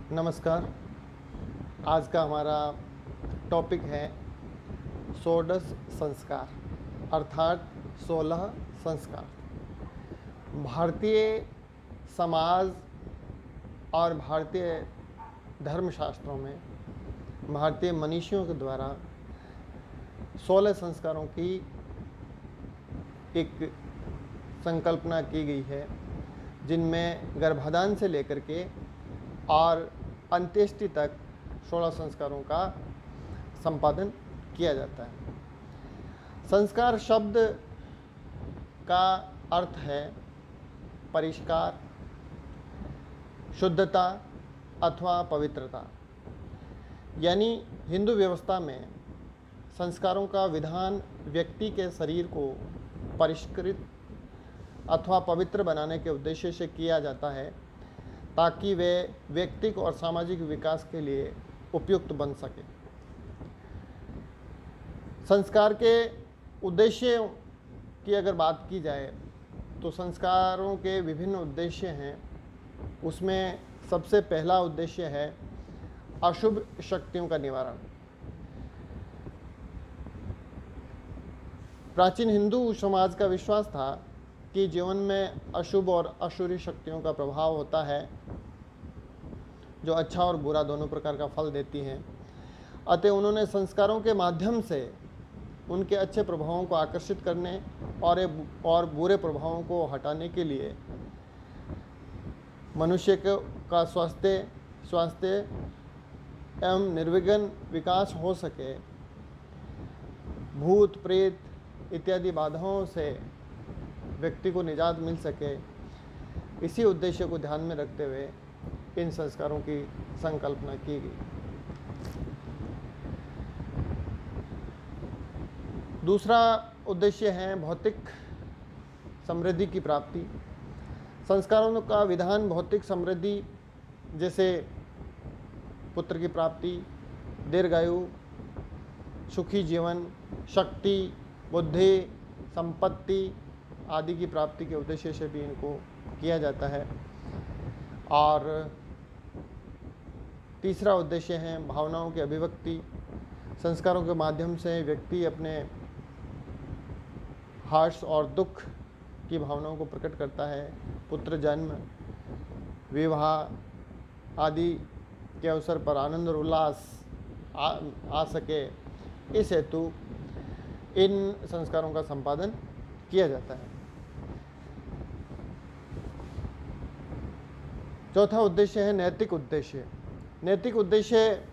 नमस्कार। आज का हमारा टॉपिक है षोडश संस्कार अर्थात 16 संस्कार। भारतीय समाज और भारतीय धर्मशास्त्रों में भारतीय मनीषियों के द्वारा 16 संस्कारों की एक संकल्पना की गई है, जिनमें गर्भाधान से लेकर के और अंत्येष्टि तक 16 संस्कारों का संपादन किया जाता है। संस्कार शब्द का अर्थ है परिष्कार, शुद्धता अथवा पवित्रता। यानी हिंदू व्यवस्था में संस्कारों का विधान व्यक्ति के शरीर को परिष्कृत अथवा पवित्र बनाने के उद्देश्य से किया जाता है, ताकि वे व्यक्तिक और सामाजिक विकास के लिए उपयुक्त बन सके। संस्कार के उद्देश्यों की अगर बात की जाए तो संस्कारों के विभिन्न उद्देश्य हैं। उसमें सबसे पहला उद्देश्य है अशुभ शक्तियों का निवारण। प्राचीन हिंदू समाज का विश्वास था कि जीवन में अशुभ और आसुरी शक्तियों का प्रभाव होता है, जो अच्छा और बुरा दोनों प्रकार का फल देती हैं। अतः उन्होंने संस्कारों के माध्यम से उनके अच्छे प्रभावों को आकर्षित करने और बुरे प्रभावों को हटाने के लिए मनुष्य का स्वास्थ्य एवं निर्विघ्न विकास हो सके, भूत प्रेत इत्यादि बाधाओं से व्यक्ति को निजात मिल सके, इसी उद्देश्य को ध्यान में रखते हुए इन संस्कारों की संकल्पना की गई। दूसरा उद्देश्य है भौतिक समृद्धि की प्राप्ति। संस्कारों का विधान भौतिक समृद्धि जैसे पुत्र की प्राप्ति, दीर्घायु, सुखी जीवन, शक्ति, बुद्धि, संपत्ति आदि की प्राप्ति के उद्देश्य से भी इनको किया जाता है। और तीसरा उद्देश्य है भावनाओं की अभिव्यक्ति। संस्कारों के माध्यम से व्यक्ति अपने हर्ष और दुख की भावनाओं को प्रकट करता है। पुत्र जन्म, विवाह आदि के अवसर पर आनंद और उल्लास आ सके, इस हेतु इन संस्कारों का संपादन किया जाता है। चौथा उद्देश्य है नैतिक उद्देश्य। नैतिक उद्देश्य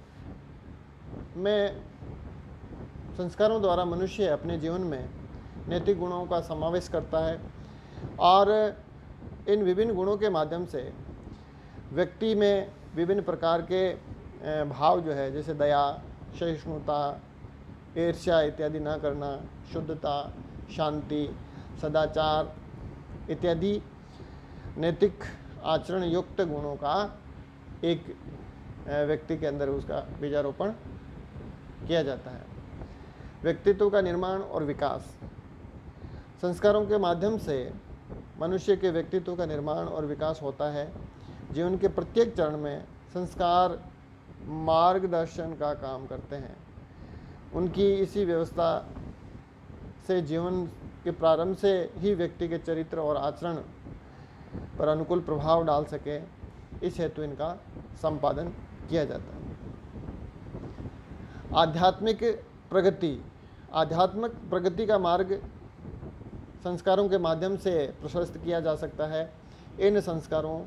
में संस्कारों द्वारा मनुष्य अपने जीवन में नैतिक गुणों का समावेश करता है और इन विभिन्न गुणों के माध्यम से व्यक्ति में विभिन्न प्रकार के भाव जो है, जैसे दया, सहिष्णुता, ईर्ष्या इत्यादि न करना, शुद्धता, शांति, सदाचार इत्यादि नैतिक आचरण युक्त गुणों का एक व्यक्ति के अंदर उसका बीजारोपण किया जाता है। व्यक्तित्व का निर्माण और विकास। संस्कारों के माध्यम से मनुष्य के व्यक्तित्व का निर्माण और विकास होता है। जीवन के प्रत्येक चरण में संस्कार मार्गदर्शन का काम करते हैं। उनकी इसी व्यवस्था से जीवन के प्रारंभ से ही व्यक्ति के चरित्र और आचरण पर अनुकूल प्रभाव डाल सके, इस हेतु इनका संपादन किया जाता है। आध्यात्मिक प्रगति। आध्यात्मिक प्रगति का मार्ग संस्कारों के माध्यम से प्रशस्त किया जा सकता है। इन संस्कारों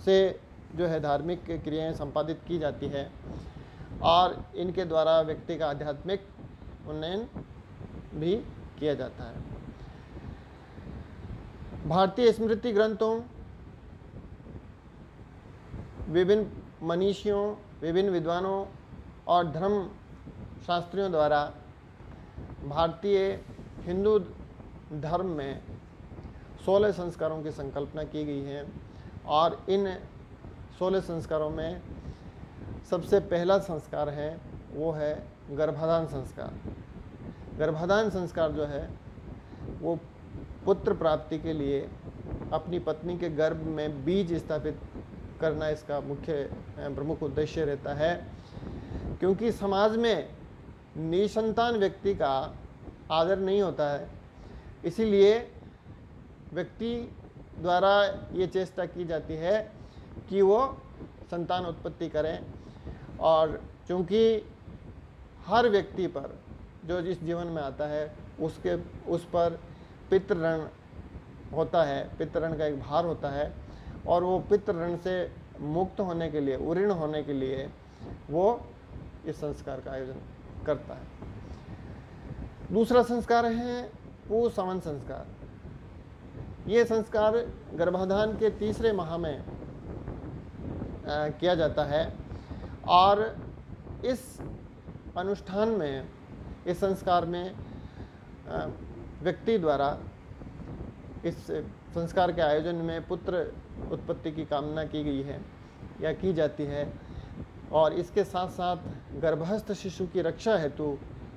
से जो है धार्मिक क्रियाएं संपादित की जाती है और इनके द्वारा व्यक्ति का आध्यात्मिक उन्नयन भी किया जाता है। भारतीय स्मृति ग्रंथों, विभिन्न मनीषियों, विभिन्न विद्वानों और धर्म शास्त्रियों द्वारा भारतीय हिंदू धर्म में 16 संस्कारों की संकल्पना की गई है और इन 16 संस्कारों में सबसे पहला संस्कार है वो है गर्भाधान संस्कार। गर्भाधान संस्कार जो है वो पुत्र प्राप्ति के लिए अपनी पत्नी के गर्भ में बीज स्थापित करना इसका मुख्य प्रमुख उद्देश्य रहता है, क्योंकि समाज में निसंतान व्यक्ति का आदर नहीं होता है। इसीलिए व्यक्ति द्वारा ये चेष्टा की जाती है कि वो संतान उत्पत्ति करें, और चूँकि हर व्यक्ति पर जो जिस जीवन में आता है उस पर पितृ होता है, पितृ का एक भार होता है, और वो पितृ से मुक्त होने के लिए, उऋण होने के लिए वो इस संस्कार का आयोजन करता है। दूसरा संस्कार है पुंसवन संस्कार। ये संस्कार गर्भाधान के तीसरे माह में किया जाता है, और इस अनुष्ठान में, इस संस्कार में व्यक्ति द्वारा इस संस्कार के आयोजन में पुत्र उत्पत्ति की कामना की गई है या की जाती है, और इसके साथ साथ गर्भस्थ शिशु की रक्षा हेतु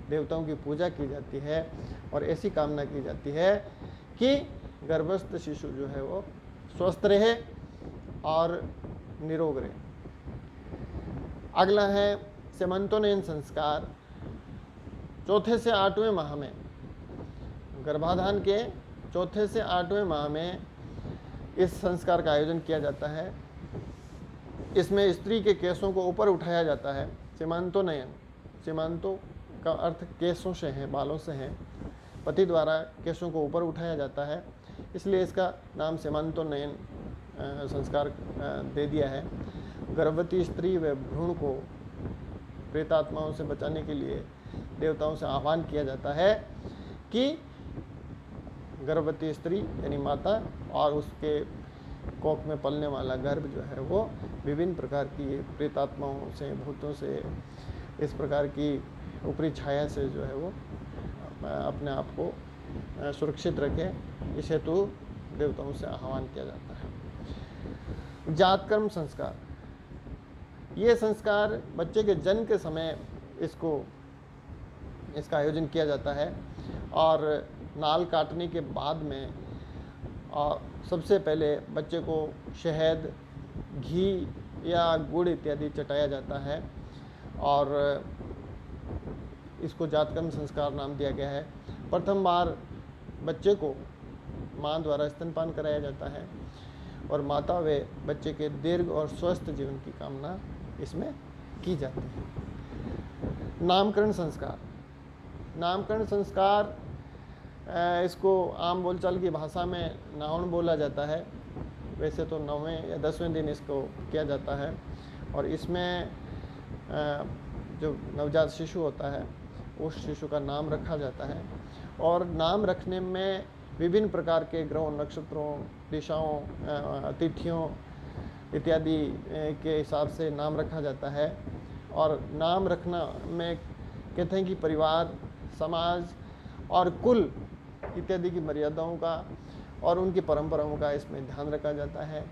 देवताओं की पूजा की जाती है, और ऐसी कामना की जाती है कि गर्भस्थ शिशु जो है वो स्वस्थ रहे और निरोग रहे। अगला है सीमंतोन्नयन संस्कार। चौथे से 8वें माह में, गर्भाधान के चौथे से 8वें माह में इस संस्कार का आयोजन किया जाता है। इसमें स्त्री के केसों को ऊपर उठाया जाता है। सीमंतोन्नयन, सीमांतो का अर्थ केसों से है, बालों से है। पति द्वारा केसों को ऊपर उठाया जाता है, इसलिए इसका नाम सीमंतोन्नयन संस्कार दे दिया है। गर्भवती स्त्री व भ्रूण को प्रेतात्माओं से बचाने के लिए देवताओं से आह्वान किया जाता है कि गर्भवती स्त्री यानी माता और उसके कोख में पलने वाला गर्भ जो है वो विभिन्न प्रकार की प्रेतात्माओं से, भूतों से, इस प्रकार की ऊपरी छाया से जो है वो अपने आप को सुरक्षित रखे, इस हेतु देवताओं से आह्वान किया जाता है। जातकर्म संस्कार, ये संस्कार बच्चे के जन्म के समय इसका आयोजन किया जाता है, और नाल काटने के बाद में और सबसे पहले बच्चे को शहद, घी या गुड़ इत्यादि चटाया जाता है, और इसको जातकर्म संस्कार नाम दिया गया है। प्रथम बार बच्चे को माँ द्वारा स्तनपान कराया जाता है, और माता व बच्चे के दीर्घ और स्वस्थ जीवन की कामना इसमें की जाती है। नामकरण संस्कार, नामकरण संस्कार इसको आम बोलचाल की भाषा में नाउन बोला जाता है। वैसे तो 9वें या 10वें दिन इसको किया जाता है, और इसमें जो नवजात शिशु होता है उस शिशु का नाम रखा जाता है, और नाम रखने में विभिन्न प्रकार के ग्रहों, नक्षत्रों, दिशाओं, तिथियों इत्यादि के हिसाब से नाम रखा जाता है। और नाम रखना में कहते हैं कि परिवार, समाज और कुल इत्यादि की मर्यादाओं का और उनकी परंपराओं का इसमें ध्यान रखा जाता है।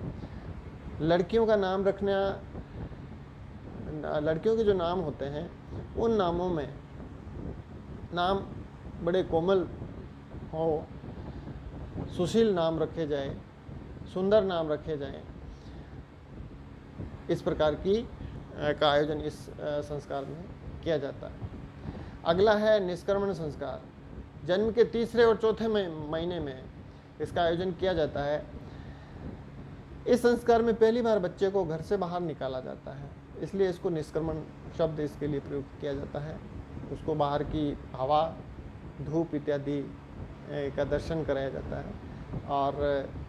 लड़कियों का नाम रखना, लड़कियों के जो नाम होते हैं उन नामों में नाम बड़े कोमल हो, सुशील नाम रखे जाए, सुंदर नाम रखे जाएं, इस प्रकार की का आयोजन इस संस्कार में किया जाता है। अगला है निष्क्रमण संस्कार। जन्म के तीसरे और चौथे महीने में इसका आयोजन किया जाता है। इस संस्कार में पहली बार बच्चे को घर से बाहर निकाला जाता है, इसलिए इसको निष्क्रमण शब्द इसके लिए प्रयुक्त किया जाता है। उसको बाहर की हवा, धूप इत्यादि का दर्शन कराया जाता है, और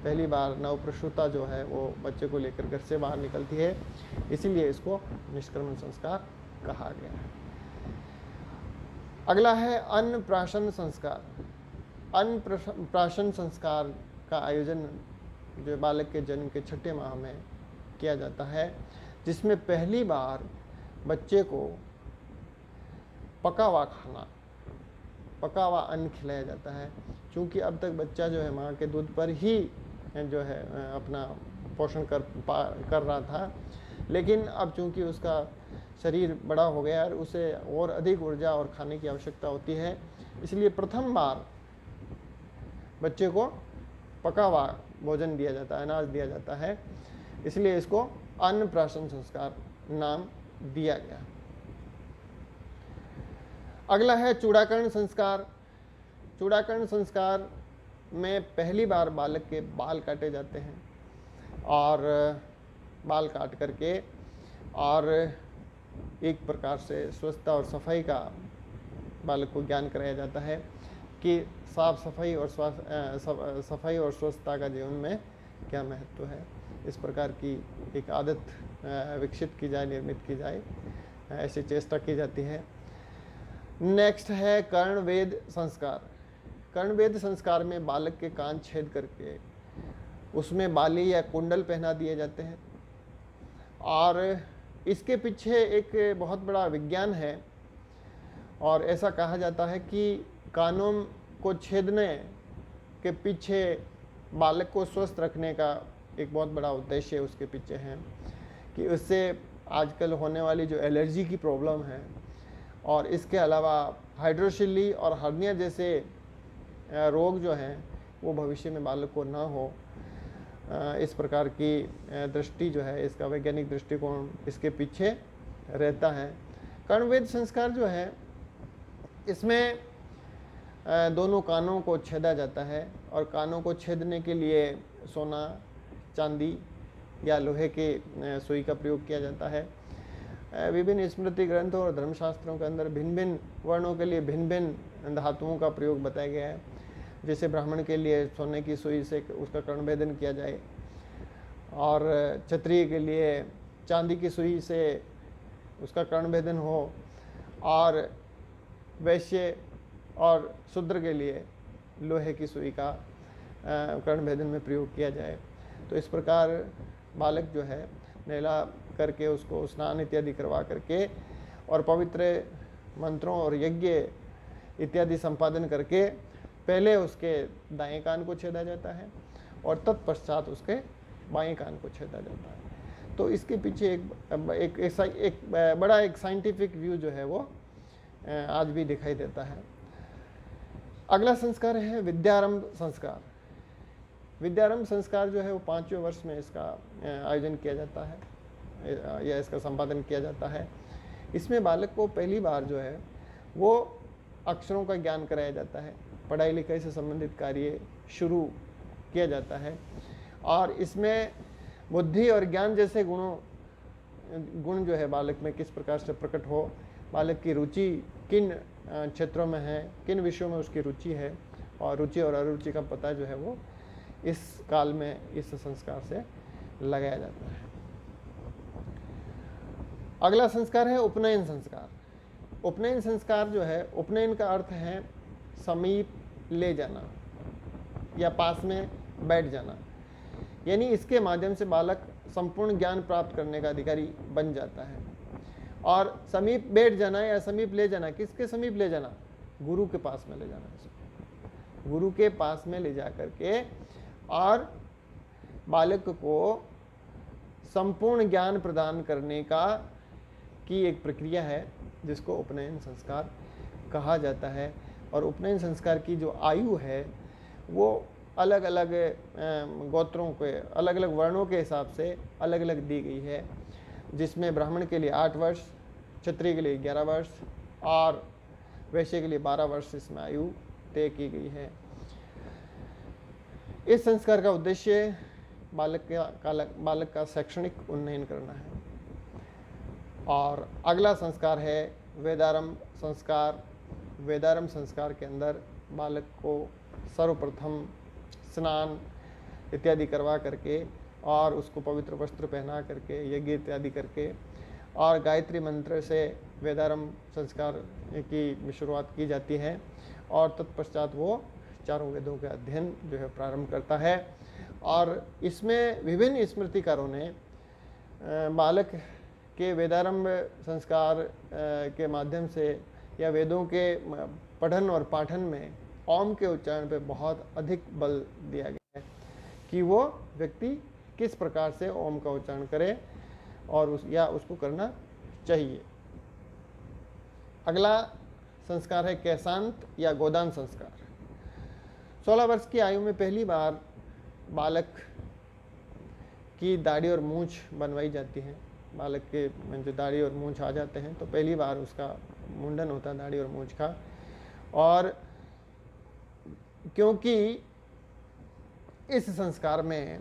पहली बार नवप्रसूता जो है वो बच्चे को लेकर घर से बाहर निकलती है, इसीलिए इसको निष्क्रमण संस्कार कहा गया है। अगला है अन्नप्राशन संस्कार। अन्नप्राशन संस्कार का आयोजन जो बालक के जन्म के 6ठे माह में किया जाता है, जिसमें पहली बार बच्चे को पका हुआ खाना, पका हुआ अन्न खिलाया जाता है। क्योंकि अब तक बच्चा जो है माँ के दूध पर ही जो है अपना पोषण कर रहा था, लेकिन अब चूंकि उसका शरीर बड़ा हो गया और उसे और अधिक ऊर्जा और खाने की आवश्यकता होती है, इसलिए प्रथम बार बच्चे को पका हुआ भोजन दिया जाता है, अनाज दिया जाता है, इसलिए इसको अन्नप्राशन संस्कार नाम दिया गया। अगला है चूड़ाकरण संस्कार। चूड़ाकरण संस्कार में पहली बार बालक के बाल काटे जाते हैं और बाल काट करके और एक प्रकार से स्वच्छता और सफाई का बालक को ज्ञान कराया जाता है कि साफ सफाई और सफाई और स्वच्छता का जीवन में क्या महत्व है। इस प्रकार की एक आदत विकसित की जाए, निर्मित की जाए, ऐसी चेष्टा की जाती है। नेक्स्ट है कर्णवेद संस्कार। कर्णवेद संस्कार में बालक के कान छेद करके उसमें बाली या कुंडल पहना दिए जाते हैं और इसके पीछे एक बहुत बड़ा विज्ञान है और ऐसा कहा जाता है कि कानों को छेदने के पीछे बालक को स्वस्थ रखने का एक बहुत बड़ा उद्देश्य उसके पीछे है कि उससे आजकल होने वाली जो एलर्जी की प्रॉब्लम है और इसके अलावा हाइड्रोसिली और हर्निया जैसे रोग जो हैं वो भविष्य में बालक को ना हो, इस प्रकार की दृष्टि जो है, इसका वैज्ञानिक दृष्टिकोण इसके पीछे रहता है। कर्णवेद संस्कार जो है इसमें दोनों कानों को छेदा जाता है और कानों को छेदने के लिए सोना, चांदी या लोहे के सुई का प्रयोग किया जाता है। विभिन्न स्मृति ग्रंथों और धर्मशास्त्रों के अंदर भिन्न भिन्न वर्णों के लिए भिन्न भिन्न धातुओं का प्रयोग बताया गया है। जैसे ब्राह्मण के लिए सोने की सुई से उसका कर्णभेदन किया जाए और क्षत्रिय के लिए चांदी की सुई से उसका कर्णभेदन हो और वैश्य और शूद्र के लिए लोहे की सुई का कर्णभेदन में प्रयोग किया जाए। तो इस प्रकार बालक जो है नहला करके उसको स्नान इत्यादि करवा करके और पवित्र मंत्रों और यज्ञ इत्यादि संपादन करके पहले उसके दाएं कान को छेदा जाता है और तत्पश्चात उसके बाएं कान को छेदा जाता है। तो इसके पीछे एक बड़ा एक साइंटिफिक व्यू जो है वो आज भी दिखाई देता है। अगला संस्कार है विद्यारंभ संस्कार। विद्यारंभ संस्कार जो है वो 5वें वर्ष में इसका आयोजन किया जाता है या इसका संपादन किया जाता है। इसमें बालक को पहली बार जो है वो अक्षरों का ज्ञान कराया जाता है, पढ़ाई लिखाई से संबंधित कार्य शुरू किया जाता है और इसमें बुद्धि और ज्ञान जैसे गुण जो है बालक में किस प्रकार से प्रकट हो, बालक की रुचि किन क्षेत्रों में है, किन विषयों में उसकी रुचि है और रुचि और अरुचि का पता जो है वो इस काल में इस संस्कार से लगाया जाता है। अगला संस्कार है उपनयन संस्कार। उपनयन संस्कार जो है, उपनयन का अर्थ है समीप ले जाना या पास में बैठ जाना, यानी इसके माध्यम से बालक संपूर्ण ज्ञान प्राप्त करने का अधिकारी बन जाता है। और समीप बैठ जाना या समीप ले जाना, किसके समीप ले जाना? गुरु के पास में ले जाना। गुरु के पास में ले जा करके और बालक को संपूर्ण ज्ञान प्रदान करने की एक प्रक्रिया है जिसको उपनयन संस्कार कहा जाता है। और उपनयन संस्कार की जो आयु है वो अलग अलग गोत्रों के, अलग अलग वर्णों के हिसाब से अलग अलग दी गई है, जिसमें ब्राह्मण के लिए 8 वर्ष, क्षत्रिय के लिए 11 वर्ष और वैश्य के लिए 12 वर्ष इसमें आयु तय की गई है। इस संस्कार का उद्देश्य बालक का शैक्षणिक उन्नयन करना है। और अगला संस्कार है वेदारंभ संस्कार। वेदारंभ संस्कार के अंदर बालक को सर्वप्रथम स्नान इत्यादि करवा करके और उसको पवित्र वस्त्र पहना करके यज्ञ इत्यादि करके और गायत्री मंत्र से वेदारंभ संस्कार की शुरुआत की जाती है और तत्पश्चात वो चारों वेदों के अध्ययन जो है प्रारंभ करता है। और इसमें विभिन्न स्मृतिकारों ने बालक के वेदारंभ संस्कार के माध्यम से या वेदों के पठन और पाठन में ओम के उच्चारण पे बहुत अधिक बल दिया गया है कि वो व्यक्ति किस प्रकार से ओम का उच्चारण करे और उसको करना चाहिए। अगला संस्कार है कैशांत या गोदान संस्कार। 16 वर्ष की आयु में पहली बार बालक की दाढ़ी और मूंछ बनवाई जाती है। बालक के में जो दाढ़ी और मूंछ आ जाते हैं तो पहली बार उसका मुंडन होता है दाढ़ी और मूंछ का। और क्योंकि इस संस्कार में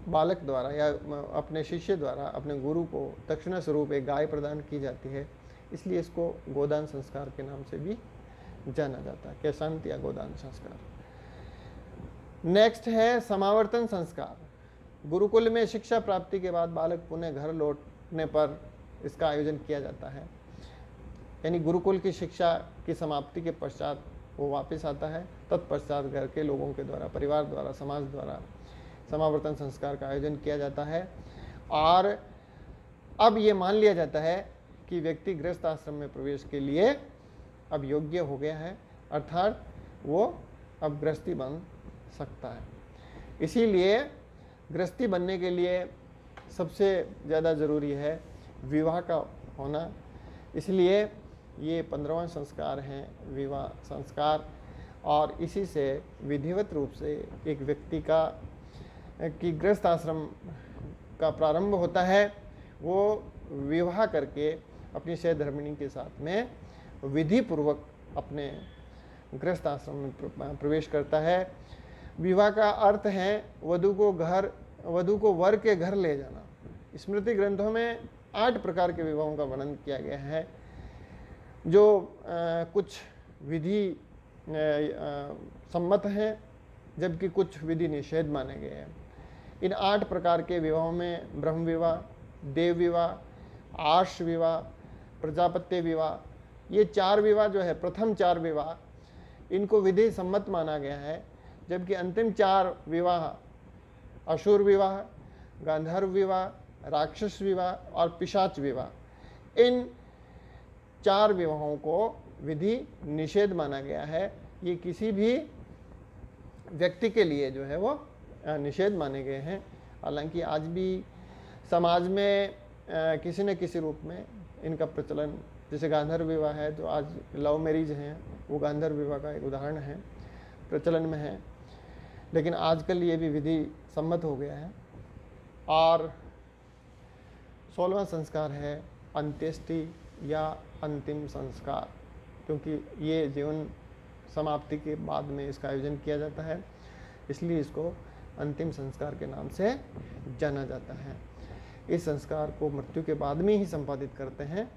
बालक द्वारा या अपने शिष्य द्वारा अपने गुरु को दक्षिणा स्वरूप एक गाय प्रदान की जाती है, इसलिए इसको गोदान संस्कार के नाम से भी जाना जाता है, केशांत या गोदान संस्कार। नेक्स्ट है समावर्तन संस्कार। गुरुकुल में शिक्षा प्राप्ति के बाद बालक पुनः घर लौटने पर इसका आयोजन किया जाता है, यानी गुरुकुल की शिक्षा की समाप्ति के पश्चात वो वापस आता है। तत्पश्चात घर के लोगों के द्वारा, परिवार द्वारा, समाज द्वारा समावर्तन संस्कार का आयोजन किया जाता है। और अब ये मान लिया जाता है कि व्यक्ति गृहस्थ आश्रम में प्रवेश के लिए अब योग्य हो गया है, अर्थात वो अब गृहस्थी बन सकता है। इसीलिए गृहस्थी बनने के लिए सबसे ज़्यादा ज़रूरी है विवाह का होना। इसलिए ये 15वां संस्कार है विवाह संस्कार, और इसी से विधिवत रूप से एक व्यक्ति का कि गृहस्थ आश्रम का प्रारंभ होता है। वो विवाह करके अपनी सहधर्मिणी के साथ में विधि पूर्वक अपने गृहस्थ आश्रम में प्रवेश करता है। विवाह का अर्थ है वधु को वर के घर ले जाना। स्मृति ग्रंथों में 8 प्रकार के विवाहों का वर्णन किया गया है, जो कुछ विधि सम्मत हैं जबकि कुछ विधि निषेध माने गए हैं। इन 8 प्रकार के विवाहों में ब्रह्म विवाह, देव विवाह, आर्ष विवाह, प्रजापत्य विवाह, ये 4 विवाह जो है, प्रथम 4 विवाह इनको विधि सम्मत माना गया है, जबकि अंतिम 4 विवाह असुर विवाह, गांधर्व विवाह, राक्षस विवाह और पिशाच विवाह, इन 4 विवाहों को विधि निषेध माना गया है। ये किसी भी व्यक्ति के लिए जो है वो निषेध माने गए हैं। हालांकि आज भी समाज में किसी न किसी रूप में इनका प्रचलन, जैसे गांधर्व विवाह है जो आज लव मैरिज हैं, वो गांधर्व विवाह का एक उदाहरण है, प्रचलन में है, लेकिन आजकल ये भी विधि सम्मत हो गया है। और 16वां संस्कार है अंत्येष्टि या अंतिम संस्कार, क्योंकि ये जीवन समाप्ति के बाद में इसका आयोजन किया जाता है, इसलिए इसको अंतिम संस्कार के नाम से जाना जाता है। इस संस्कार को मृत्यु के बाद में ही संपादित करते हैं,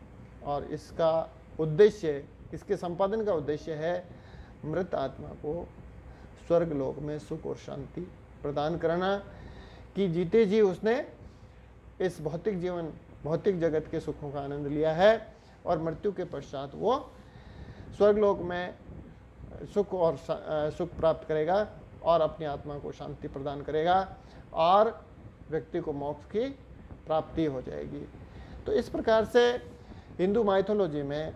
और इसका उद्देश्य, इसके संपादन का उद्देश्य है मृत आत्मा को स्वर्ग लोक में सुख और शांति प्रदान करना, कि जीते जी उसने इस भौतिक जगत के सुखों का आनंद लिया है और मृत्यु के पश्चात वो स्वर्गलोक में सुख प्राप्त करेगा और अपनी आत्मा को शांति प्रदान करेगा और व्यक्ति को मोक्ष की प्राप्ति हो जाएगी। तो इस प्रकार से हिंदू माइथोलॉजी में,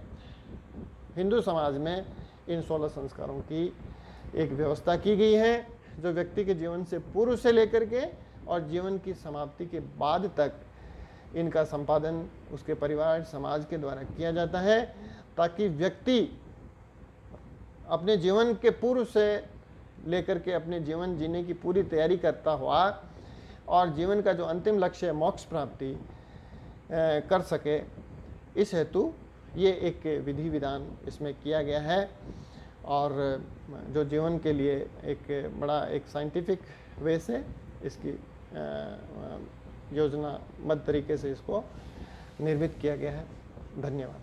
हिंदू समाज में इन 16 संस्कारों की एक व्यवस्था की गई है, जो व्यक्ति के जीवन से पूर्व से लेकर के और जीवन की समाप्ति के बाद तक इनका संपादन उसके परिवार, समाज के द्वारा किया जाता है, ताकि व्यक्ति अपने जीवन के पूर्व से लेकर के अपने जीवन जीने की पूरी तैयारी करता हुआ और जीवन का जो अंतिम लक्ष्य है मोक्ष प्राप्ति कर सके। इस हेतु ये एक विधि विधान इसमें किया गया है, और जो जीवन के लिए एक बड़ा एक साइंटिफिक वे से इसकी योजनाबद्ध तरीके से इसको निर्मित किया गया है। धन्यवाद।